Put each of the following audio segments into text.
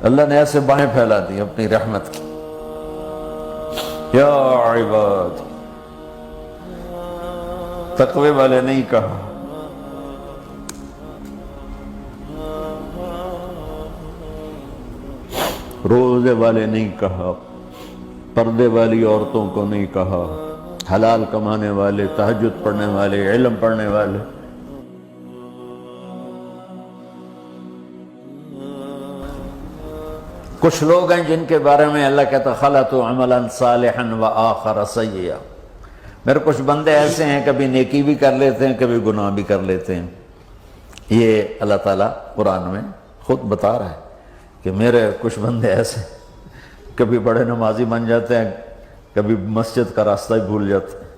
اللہ نے ایسے باہیں پھیلا دی اپنی رحمت کی. یا عباد، تقوی والے نہیں کہا، روزے والے نہیں کہا، پردے والی عورتوں کو نہیں کہا، حلال کمانے والے، تہجد پڑھنے والے، علم پڑھنے والے. کچھ لوگ ہیں جن کے بارے میں اللہ کہتا خلطوا عملا صالحا وآخر سیئا. میرے کچھ بندے ایسے ہیں کبھی نیکی بھی کر لیتے ہیں، کبھی گناہ بھی کر لیتے ہیں. یہ اللہ تعالیٰ قرآن میں خود بتا رہا ہے کہ میرے کچھ بندے ایسے کبھی بڑے نمازی بن جاتے ہیں، کبھی مسجد کا راستہ ہی بھول جاتے ہیں.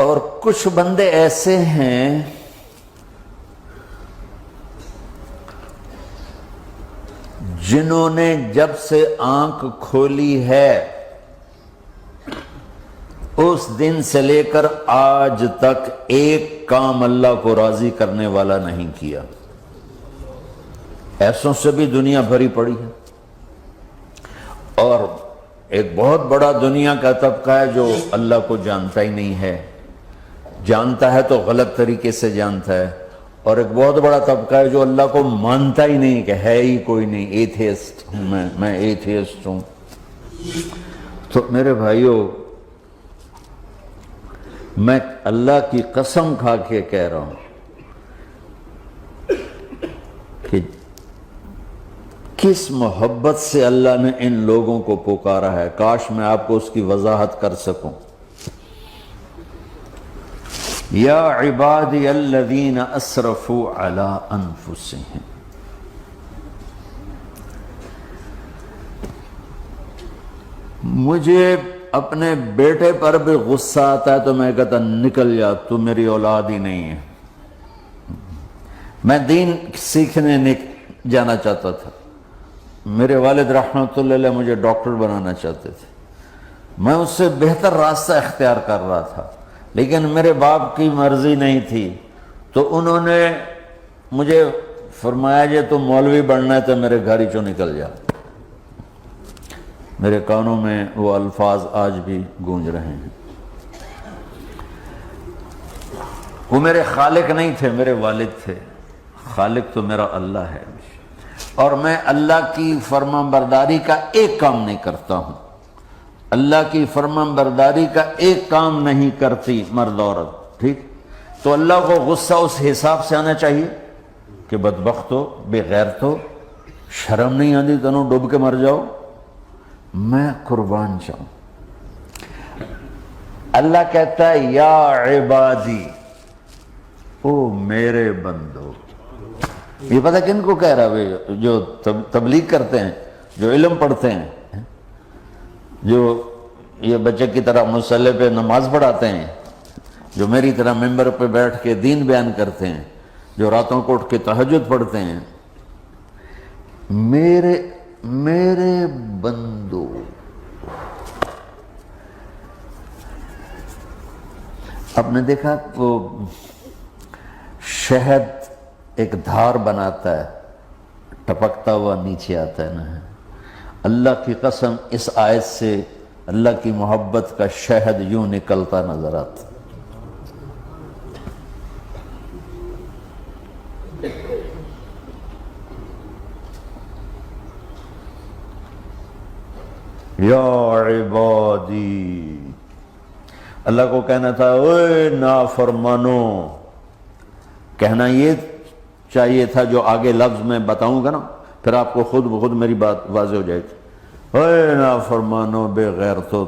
اور کچھ بندے ایسے ہیں جنہوں نے جب سے آنکھ کھولی ہے اس دن سے لے کر آج تک ایک کام اللہ کو راضی کرنے والا نہیں کیا. ایسوں سے بھی دنیا بھری پڑی ہے. اور ایک بہت بڑا دنیا کا طبقہ ہے جو اللہ کو جانتا ہی نہیں ہے، جانتا ہے تو غلط طریقے سے جانتا ہے. اور ایک بہت بڑا طبقہ ہے جو اللہ کو مانتا ہی نہیں کہ ہے ہی کوئی نہیں، ایتھیسٹ ہوں میں ایتھیسٹ ہوں. تو میرے بھائیوں، میں اللہ کی قسم کھا کے کہہ رہا ہوں کہ کس محبت سے اللہ نے ان لوگوں کو پکارا ہے، کاش میں آپ کو اس کی وضاحت کر سکوں. یا عبادی الذین اسرفوا علی انفسہم. مجھے اپنے بیٹے پر بھی غصہ آتا ہے تو میں کہتا نکل جا، تو میری اولاد ہی نہیں ہے. میں دین سیکھنے جانا چاہتا تھا. میرے والد رحمۃ اللہ علیہ مجھے ڈاکٹر بنانا چاہتے تھے. میں اس سے بہتر راستہ اختیار کر رہا تھا، لیکن میرے باپ کی مرضی نہیں تھی. تو انہوں نے مجھے فرمایا جی تو مولوی بننا ہے تو میرے گھر ہی چوں نکل جا. میرے کانوں میں وہ الفاظ آج بھی گونج رہے ہیں. وہ میرے خالق نہیں تھے، میرے والد تھے. خالق تو میرا اللہ ہے، اور میں اللہ کی فرمان برداری کا ایک کام نہیں کرتا ہوں. اللہ کی فرمان برداری کا ایک کام نہیں کرتی مرد عورت، ٹھیک؟ تو اللہ کو غصہ اس حساب سے آنا چاہیے کہ بدبخت ہو، بے غیرت ہو، شرم نہیں آتی تنوں ڈوب کے مر جاؤ. میں قربان جاؤں. اللہ کہتا ہے یا عبادی، او میرے بندو. یہ پتہ کن کو کہہ رہا ہے؟ جو تبلیغ کرتے ہیں، جو علم پڑھتے ہیں، جو یہ بچے کی طرح مصلی پہ نماز پڑھاتے ہیں، جو میری طرح ممبر پہ بیٹھ کے دین بیان کرتے ہیں، جو راتوں کو اٹھ کے تہجد پڑھتے ہیں. میرے بندو، آپ نے دیکھا وہ شہد ایک دھار بناتا ہے، ٹپکتا ہوا نیچے آتا ہے نا. اللہ کی قسم اس آیت سے اللہ کی محبت کا شہد یوں نکلتا نظر آتا. یا عبادی، اللہ کو کہنا تھا اوے نافرمانو. کہنا یہ چاہیے تھا جو آگے لفظ میں بتاؤں گا نا، پھر آپ کو خود بخود میری بات واضح ہو جائے گی. اوے نافرمانو، بے غیرتو.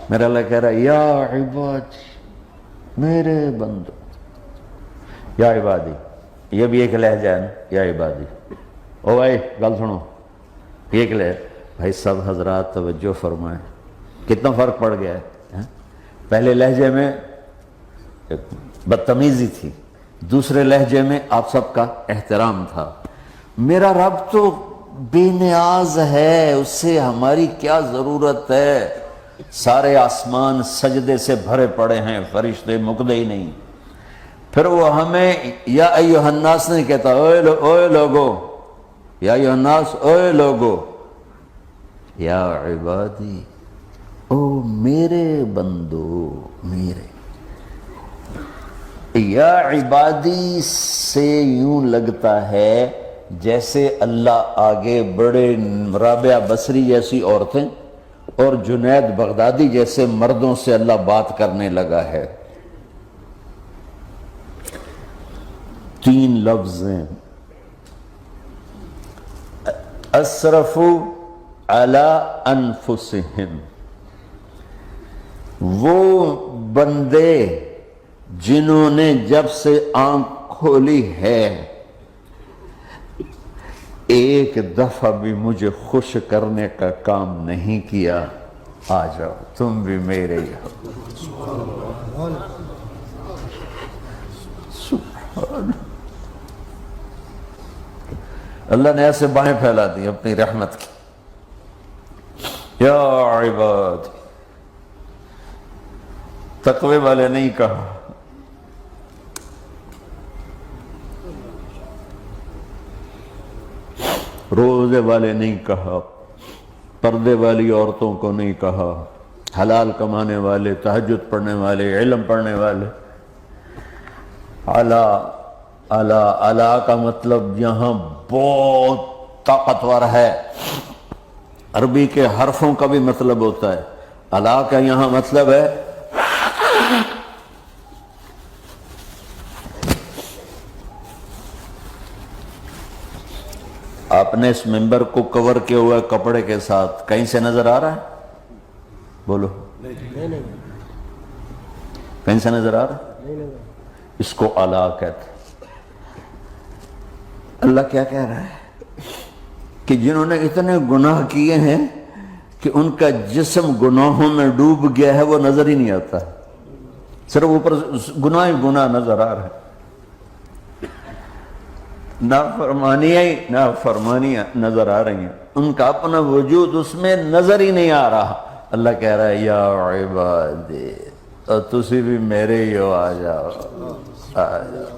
میرا اللہ کہہ رہا ہے یا عبادی، میرے بندو. یا عبادی یہ بھی ایک لہجہ ہے نا، یا عبادی. او بھائی گل سنو، یہ ایک لہجہ. بھائی سب حضرات توجہ فرمائیں، کتنا فرق پڑ گیا ہے. پہلے لہجے میں بدتمیزی تھی، دوسرے لہجے میں آپ سب کا احترام تھا. میرا رب تو بے نیاز ہے، اس سے ہماری کیا ضرورت ہے. سارے آسمان سجدے سے بھرے پڑے ہیں، فرشتے مکدے ہی نہیں. پھر وہ ہمیں یا ایھا الناس نہیں کہتا، اوے لوگو، یا ایھا الناس، اوے لوگو، یا عبادی، او میرے بندو، میرے۔ یا عبادی سے یوں لگتا ہے جیسے اللہ آگے بڑے رابعہ بصری جیسی عورتیں اور جنید بغدادی جیسے مردوں سے اللہ بات کرنے لگا ہے۔ 3 لفظ ہیں، اسرفوا علی انفسہم، وہ بندے جنہوں نے جب سے آنکھ کھولی ہے ایک دفعہ بھی مجھے خوش کرنے کا کام نہیں کیا، آ جاؤ تم بھی میرے ہی ہو۔ سبحان اللہ نے ایسے باہیں پھیلا دی اپنی رحمت کی۔ یا عباد، تقوی والے نہیں کہا، روزے والے نہیں کہا، پردے والی عورتوں کو نہیں کہا، حلال کمانے والے، تہجد پڑھنے والے، علم پڑھنے والے۔ اعلیٰ کا مطلب یہاں بہت طاقتور ہے، عربی کے حرفوں کا بھی مطلب ہوتا ہے۔ اعلیٰ کا یہاں مطلب ہے آپ نے اس ممبر کو کور کیا ہوا ہے کپڑے کے ساتھ، کہیں سے نظر آ رہا ہے؟ بولو، کہیں سے نظر آ رہا ہے؟ اس کو اعلیٰ کہتے ہیں۔ اللہ کیا کہہ رہا ہے کہ جنہوں نے اتنے گناہ کیے ہیں کہ ان کا جسم گناہوں میں ڈوب گیا ہے، وہ نظر ہی نہیں آتا، صرف اوپر گناہ ہی گناہ نظر آ رہا ہے، نافرمانیاں نظر آ رہی ہیں، ان کا اپنا وجود اس میں نظر ہی نہیں آ رہا۔ اللہ کہہ رہا ہے یا عبادی، اور تسی بھی میرے ہی ہو، آ جاؤ آ جاؤ۔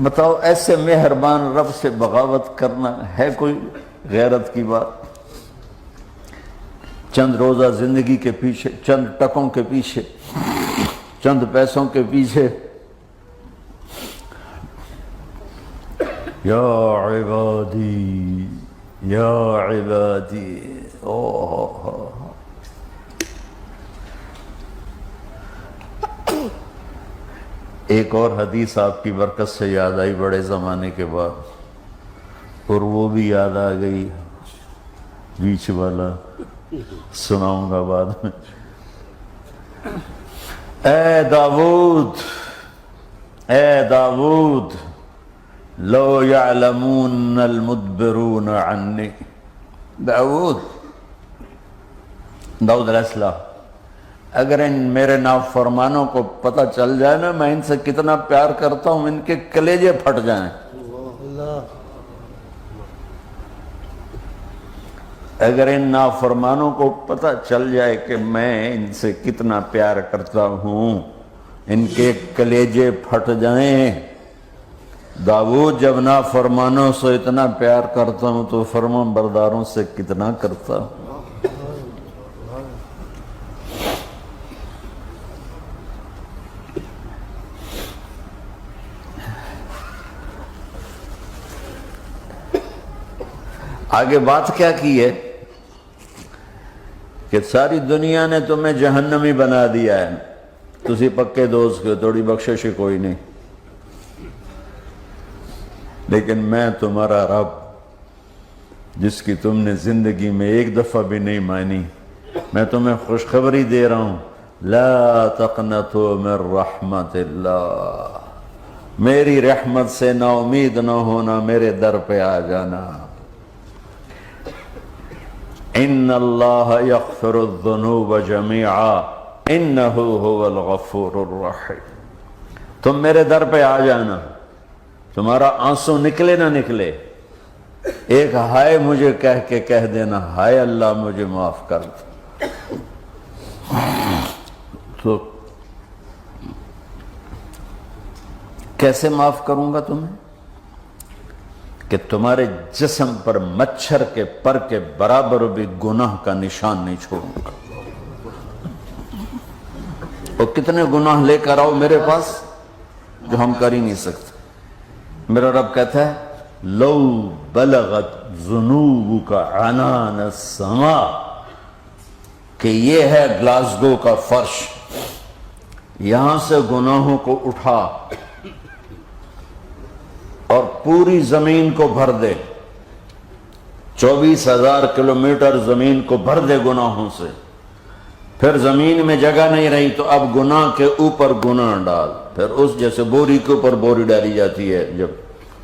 بتاؤ ایسے مہربان رب سے بغاوت کرنا ہے کوئی غیرت کی بات؟ چند روزہ زندگی کے پیچھے، چند ٹکوں کے پیچھے، چند پیسوں کے پیچھے، یا عبادی یا عبادی، ایک اور حدیث آپ کی برکت سے یاد آئی بڑے زمانے کے بعد، اور وہ بھی یاد آ گئی، بیچ والا سناؤں گا بعد میں۔ اے داود لو یعلمون المدبرون عنی، داود علیہ السلام، اگر ان میرے نافرمانوں کو پتہ چل جائے نا میں ان سے کتنا پیار کرتا ہوں، ان کے کلیجے پھٹ جائیں۔ اگر ان نافرمانوں کو پتہ چل جائے کہ میں ان سے کتنا پیار کرتا ہوں، ان کے کلیجے پھٹ جائیں۔ داؤد جب نافرمانوں سے اتنا پیار کرتا ہوں تو فرمان برداروں سے کتنا کرتا ہوں۔ آگے بات کیا کی ہے کہ ساری دنیا نے تمہیں جہنمی بنا دیا ہے، تسی پکے دوست کے، تھوڑی بخشش کوئی نہیں، لیکن میں تمہارا رب جس کی تم نے زندگی میں ایک دفعہ بھی نہیں مانی، میں تمہیں خوشخبری دے رہا ہوں، لا تقنطوا من رحمت اللہ، میری رحمت سے نا امید نہ ہونا، میرے در پہ آ جانا۔ ان اللہ یغفر الذنوب جميعا انہ هو الغفور الرحیم، تم میرے در پہ آ جانا، تمہارا آنسو نکلے نہ نکلے، ایک ہائے مجھے کہہ کے کہہ دینا، ہائے اللہ مجھے معاف کر دے۔ تو کیسے معاف کروں گا تمہیں؟ کہ تمہارے جسم پر مچھر کے پر کے برابر بھی گناہ کا نشان نہیں چھوڑوں گا۔ اور کتنے گناہ لے کر آؤ میرے پاس جو ہم کر ہی نہیں سکتے۔ میرا رب کہتا ہے لو بلغت ذنوبک عنان السماء، کہ یہ ہے گلاسگو کا فرش، یہاں سے گناہوں کو اٹھا اور پوری زمین کو بھر دے، 24,000 کلومیٹر زمین کو بھر دے گناہوں سے، پھر زمین میں جگہ نہیں رہی تو اب گناہ کے اوپر گناہ ڈال، پھر اس جیسے بوری کے اوپر بوری ڈالی جاتی ہے جب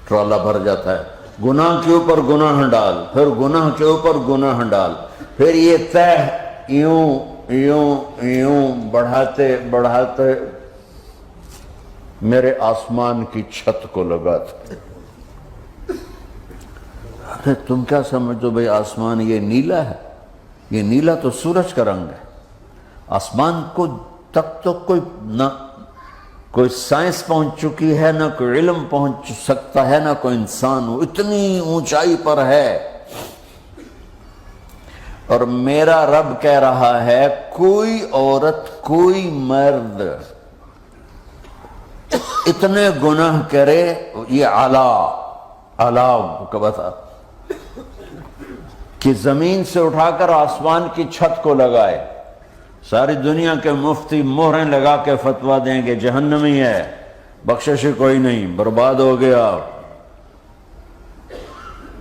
ٹرالا بھر جاتا ہے، گناہ کے اوپر گناہ ڈال، پھر گناہ کے اوپر گناہ ڈال، پھر یہ تہ یوں یوں یوں بڑھاتے بڑھاتے میرے آسمان کی چھت کو لگاتے۔ ارے تم کیا سمجھو بھئی آسمان یہ نیلا ہے؟ یہ نیلا تو سورج کا رنگ ہے۔ آسمان کو تک تو کوئی سائنس پہنچ چکی ہے، نہ کوئی علم پہنچ سکتا ہے، نہ کوئی انسان، وہ اتنی اونچائی پر ہے۔ اور میرا رب کہہ رہا ہے کوئی عورت کوئی مرد اتنے گناہ کرے، یہ کا بتا کہ زمین سے اٹھا کر آسمان کی چھت کو لگائے، ساری دنیا کے مفتی مہریں لگا کے فتویٰ دیں گے جہنمی ہے، بخشش کوئی نہیں، برباد ہو گیا،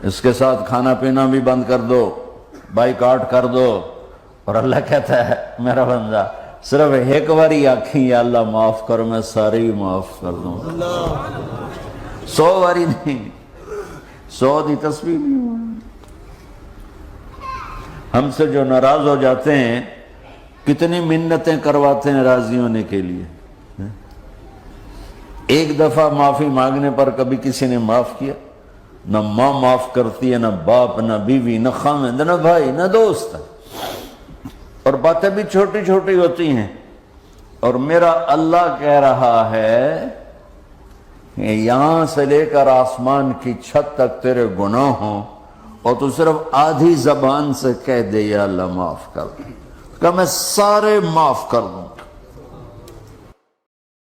اس کے ساتھ کھانا پینا بھی بند کر دو، بائیکاٹ کر دو۔ اور اللہ کہتا ہے میرا بندہ صرف ایک باری آکھیں یا اللہ معاف کر، میں سارے ہی معاف کر دوں، 100 باری نہیں، 100 دی تسبیح نہیں۔ ہم سے جو ناراض ہو جاتے ہیں کتنی منتیں کرواتے ہیں راضی ہونے کے لیے، ایک دفعہ معافی مانگنے پر کبھی کسی نے معاف کیا؟ نہ ماں معاف کرتی ہے، نہ باپ، نہ بیوی، نہ خامند، نہ بھائی، نہ دوست، اور باتیں بھی چھوٹی چھوٹی ہوتی ہیں۔ اور میرا اللہ کہہ رہا ہے کہ یہاں سے لے کر آسمان کی چھت تک تیرے گناہ ہوں اور تو صرف آدھی زبان سے کہہ دے یا اللہ معاف کر دوں، کہ میں سارے معاف کر دوں۔